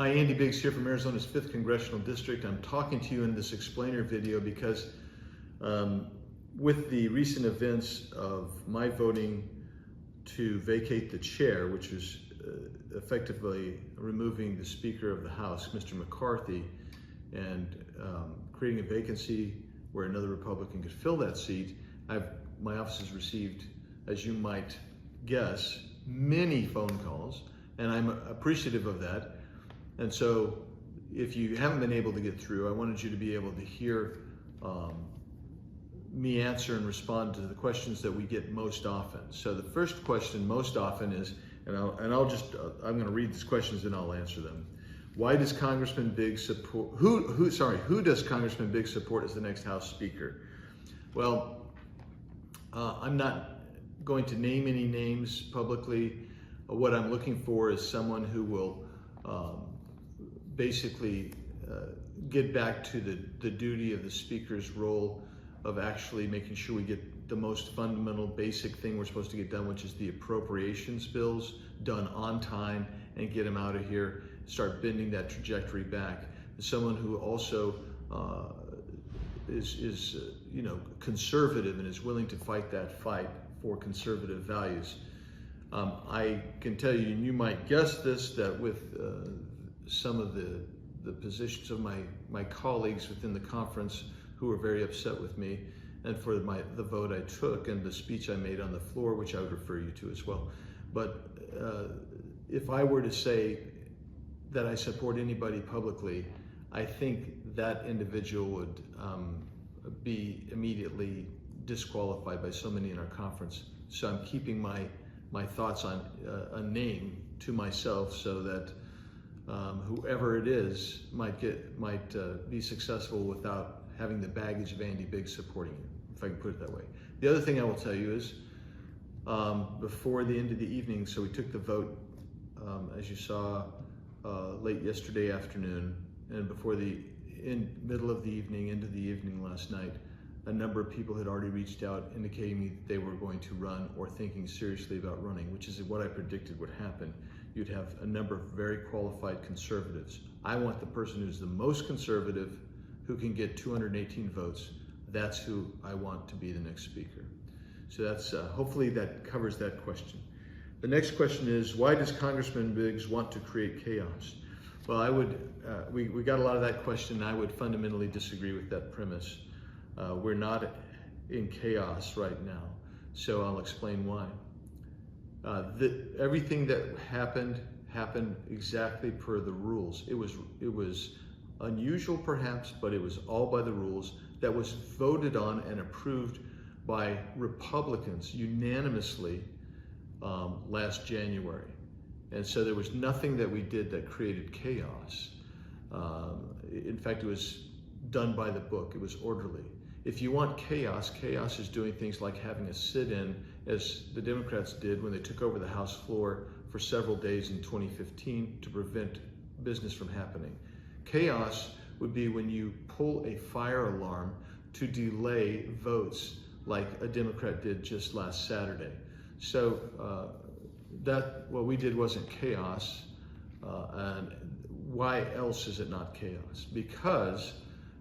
Hi, Andy Biggs here from Arizona's 5th Congressional District. I'm talking to you in this explainer video because with the recent events of my voting to vacate the chair, which is effectively removing the Speaker of the House, Mr. McCarthy, and creating a vacancy where another Republican could fill that seat, my office has received, as you might guess, many phone calls, and I'm appreciative of that. And so if you haven't been able to get through, I wanted you to be able to hear me answer and respond to the questions that we get most often. So the first question most often is, I'm going to read these questions and I'll answer them. Why does Congressman Biggs support, who does Congressman Biggs support as the next House Speaker? Well, I'm not going to name any names publicly. What I'm looking for is someone who will basically get back to the duty of the Speaker's role of actually making sure we get the most fundamental basic thing we're supposed to get done, which is the appropriations bills done on time, and get them out of here, start bending that trajectory back. Someone who also is conservative and is willing to fight that fight for conservative values. I can tell you, and you might guess this, that with some of the positions of my colleagues within the conference who were very upset with me, and for the vote I took and the speech I made on the floor, which I would refer you to as well. But if I were to say that I support anybody publicly, I think that individual would be immediately disqualified by so many in our conference. So I'm keeping my thoughts on a name to myself, so that whoever it is might be successful without having the baggage of Andy Biggs supporting you, if I can put it that way. The other thing I will tell you is, before the end of the evening, so we took the vote, as you saw, late yesterday afternoon, and before the middle of the evening, into the evening last night, a number of people had already reached out indicating me that they were going to run or thinking seriously about running, which is what I predicted would happen. You'd have a number of very qualified conservatives. I want the person who's the most conservative, who can get 218 votes. That's who I want to be the next speaker. So that's hopefully that covers that question. The next question is, why does Congressman Biggs want to create chaos? Well, we got a lot of that question, and I would fundamentally disagree with that premise. We're not in chaos right now, so I'll explain why. Everything that happened exactly per the rules. It was unusual perhaps, but it was all by the rules. That was voted on and approved by Republicans unanimously last January. And so there was nothing that we did that created chaos. In fact, it was done by the book. It was orderly. If you want chaos, chaos is doing things like having a sit-in, as the Democrats did when they took over the House floor for several days in 2015 to prevent business from happening. Chaos would be when you pull a fire alarm to delay votes, like a Democrat did just last Saturday. So what we did wasn't chaos. And why else is it not chaos? Because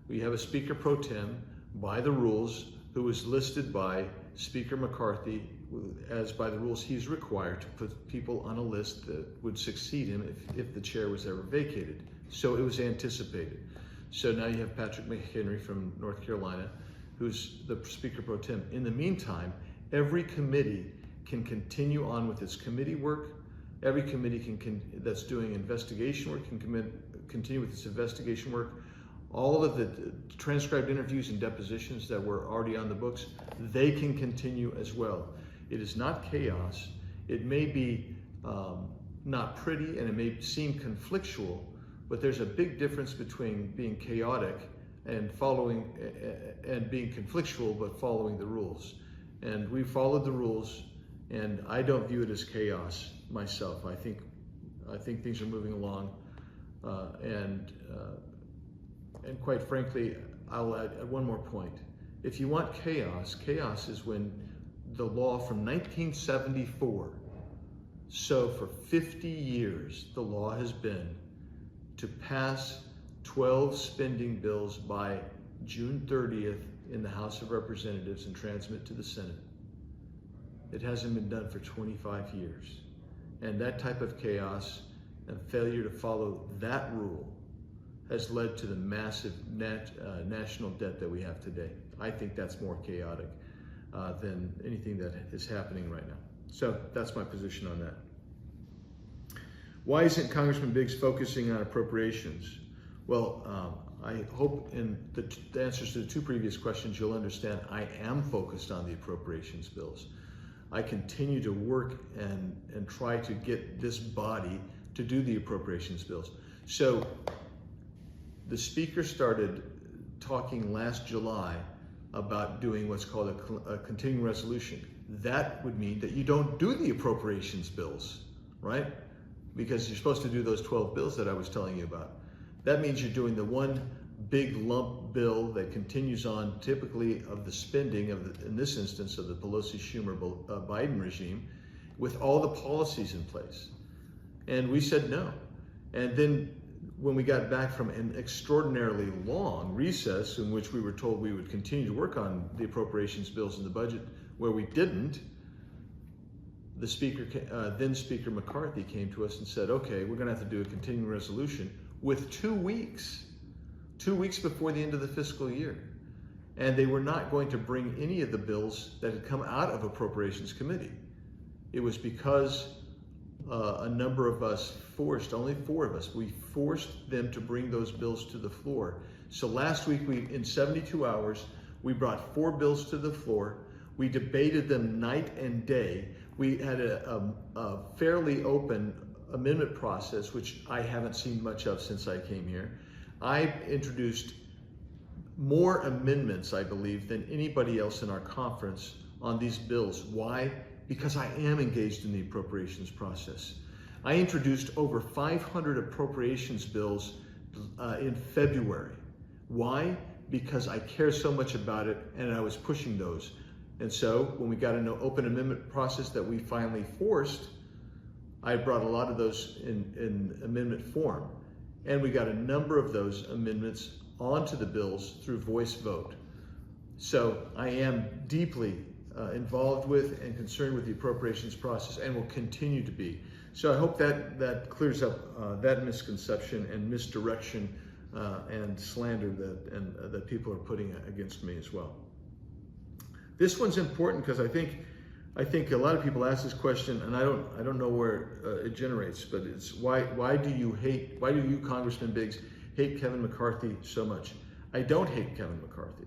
we have a Speaker pro tem by the rules who was listed by Speaker McCarthy as, by the rules, he's required to put people on a list that would succeed him if the chair was ever vacated. So it was anticipated. So now you have Patrick McHenry from North Carolina, who's the Speaker pro tem. In the meantime, every committee can continue on with its committee work. Every committee that's doing investigation work can continue with its investigation work. All of the transcribed interviews and depositions that were already on the books, they can continue as well. It is not chaos. It may be not pretty, and it may seem conflictual, but there's a big difference between being chaotic and being conflictual but following the rules. And we followed the rules, and I don't view it as chaos myself. I think things are moving along, and quite frankly, I'll add one more point. If you want chaos, chaos is when the law from 1974, so for 50 years, the law has been to pass 12 spending bills by June 30th in the House of Representatives and transmit to the Senate. It hasn't been done for 25 years. And that type of chaos and failure to follow that rule has led to the massive national debt that we have today. I think that's more chaotic than anything that is happening right now. So that's my position on that. Why isn't Congressman Biggs focusing on appropriations? Well, I hope in the answers to the two previous questions you'll understand I am focused on the appropriations bills. I continue to work and try to get this body to do the appropriations bills. So the Speaker started talking last July about doing what's called a continuing resolution. That would mean that you don't do the appropriations bills, right? Because you're supposed to do those 12 bills that I was telling you about. That means you're doing the one big lump bill that continues on typically of the spending of in this instance of the Pelosi-Schumer Biden regime with all the policies in place. And we said no. And then when we got back from an extraordinarily long recess in which we were told we would continue to work on the appropriations bills in the budget where we didn't, the Speaker, then Speaker McCarthy came to us and said, okay, we're gonna have to do a continuing resolution with 2 weeks before the end of the fiscal year. And they were not going to bring any of the bills that had come out of Appropriations Committee. It was because a number of us only 4 of us, we forced them to bring those bills to the floor. So last week, in 72 hours, we brought 4 bills to the floor. We debated them night and day. We had a fairly open amendment process, which I haven't seen much of since I came here. I introduced more amendments, I believe, than anybody else in our conference on these bills. Why? Because I am engaged in the appropriations process. I introduced over 500 appropriations bills in February. Why? Because I care so much about it and I was pushing those. And so when we got an open amendment process that we finally forced, I brought a lot of those in amendment form. And we got a number of those amendments onto the bills through voice vote. So I am deeply involved with and concerned with the appropriations process and will continue to be. So I hope that clears up that misconception and misdirection and slander that people are putting against me as well. This one's important because I think a lot of people ask this question, and I don't know where it generates, but it's why do you, Congressman Biggs, hate Kevin McCarthy so much? I don't hate Kevin McCarthy.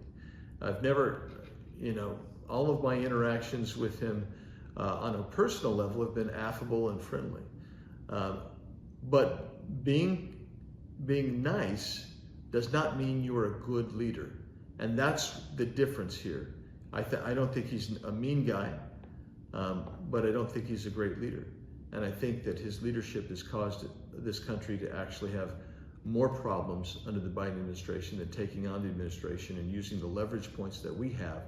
I've never, all of my interactions with him on a personal level have been affable and friendly. But being nice does not mean you're a good leader. And that's the difference here. I don't think he's a mean guy, but I don't think he's a great leader. And I think that his leadership has caused this country to actually have more problems under the Biden administration than taking on the administration and using the leverage points that we have.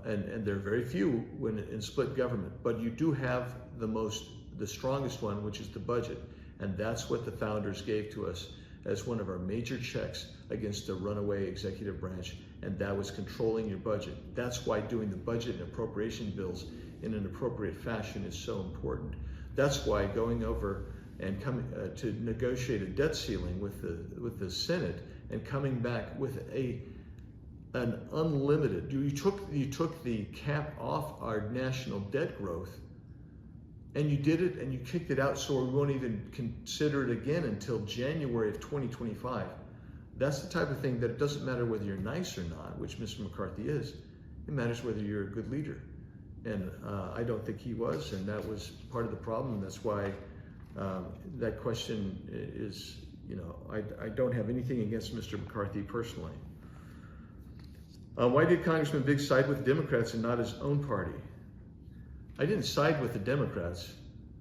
And there are very few when in split government, but you do have the strongest one, which is the budget. And that's what the founders gave to us as one of our major checks against the runaway executive branch, and that was controlling your budget. That's why doing the budget and appropriation bills in an appropriate fashion is so important. That's why going over and coming to negotiate a debt ceiling with the Senate and coming back with an unlimited, you took the cap off our national debt growth, and you did it and you kicked it out so we won't even consider it again until January of 2025. That's the type of thing that it doesn't matter whether you're nice or not, which Mr. McCarthy is. It matters whether you're a good leader. And I don't think he was, and that was part of the problem. That's why that question is, I don't have anything against Mr. McCarthy personally. Why did Congressman Biggs side with Democrats and not his own party? I didn't side with the Democrats.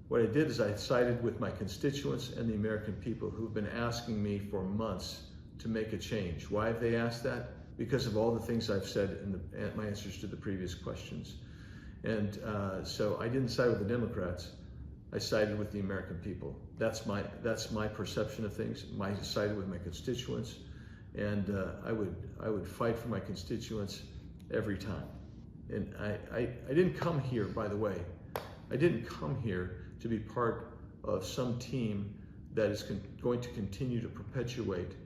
What I did is I sided with my constituents and the American people who've been asking me for months to make a change. Why have they asked that? Because of all the things I've said in my answers to the previous questions. And so I didn't side with the Democrats. I sided with the American people. That's my perception of things. I sided with my constituents, and I would fight for my constituents every time. And I didn't come here, by the way, I didn't come here to be part of some team that is going to continue to perpetuate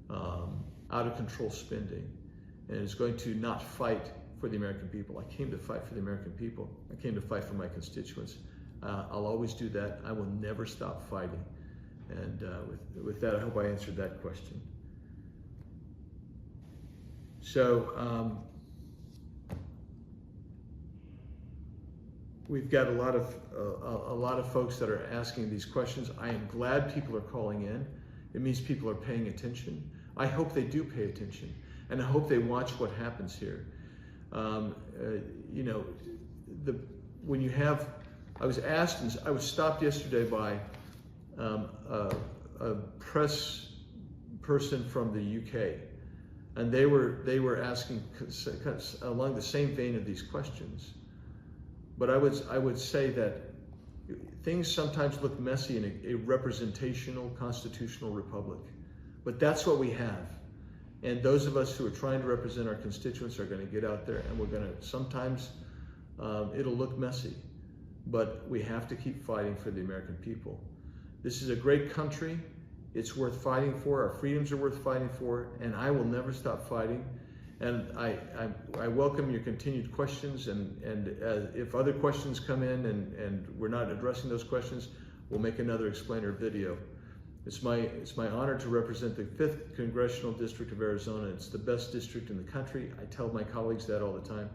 out of control spending and is going to not fight for the American people. I came to fight for the American people. I came to fight for my constituents. I'll always do that. I will never stop fighting. And with that, I hope I answered that question. So we've got a lot of folks that are asking these questions. I am glad people are calling in. It means people are paying attention. I hope they do pay attention, and I hope they watch what happens here. You know, when you have, I was asked, and I was stopped yesterday by a press person from the UK, and they were asking along the same vein of these questions. But I would say that things sometimes look messy in a representational constitutional republic, but that's what we have. And those of us who are trying to represent our constituents are going to get out there, and we're going to, sometimes it'll look messy, but we have to keep fighting for the American people. This is a great country. It's worth fighting for. Our freedoms are worth fighting for, and I will never stop fighting. And I welcome your continued questions, and if other questions come in and we're not addressing those questions, we'll make another explainer video. It's my honor to represent the 5th Congressional District of Arizona. It's the best district in the country. I tell my colleagues that all the time,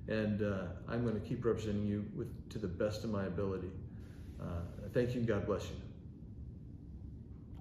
and I'm going to keep representing you to the best of my ability. Thank you, and God bless you.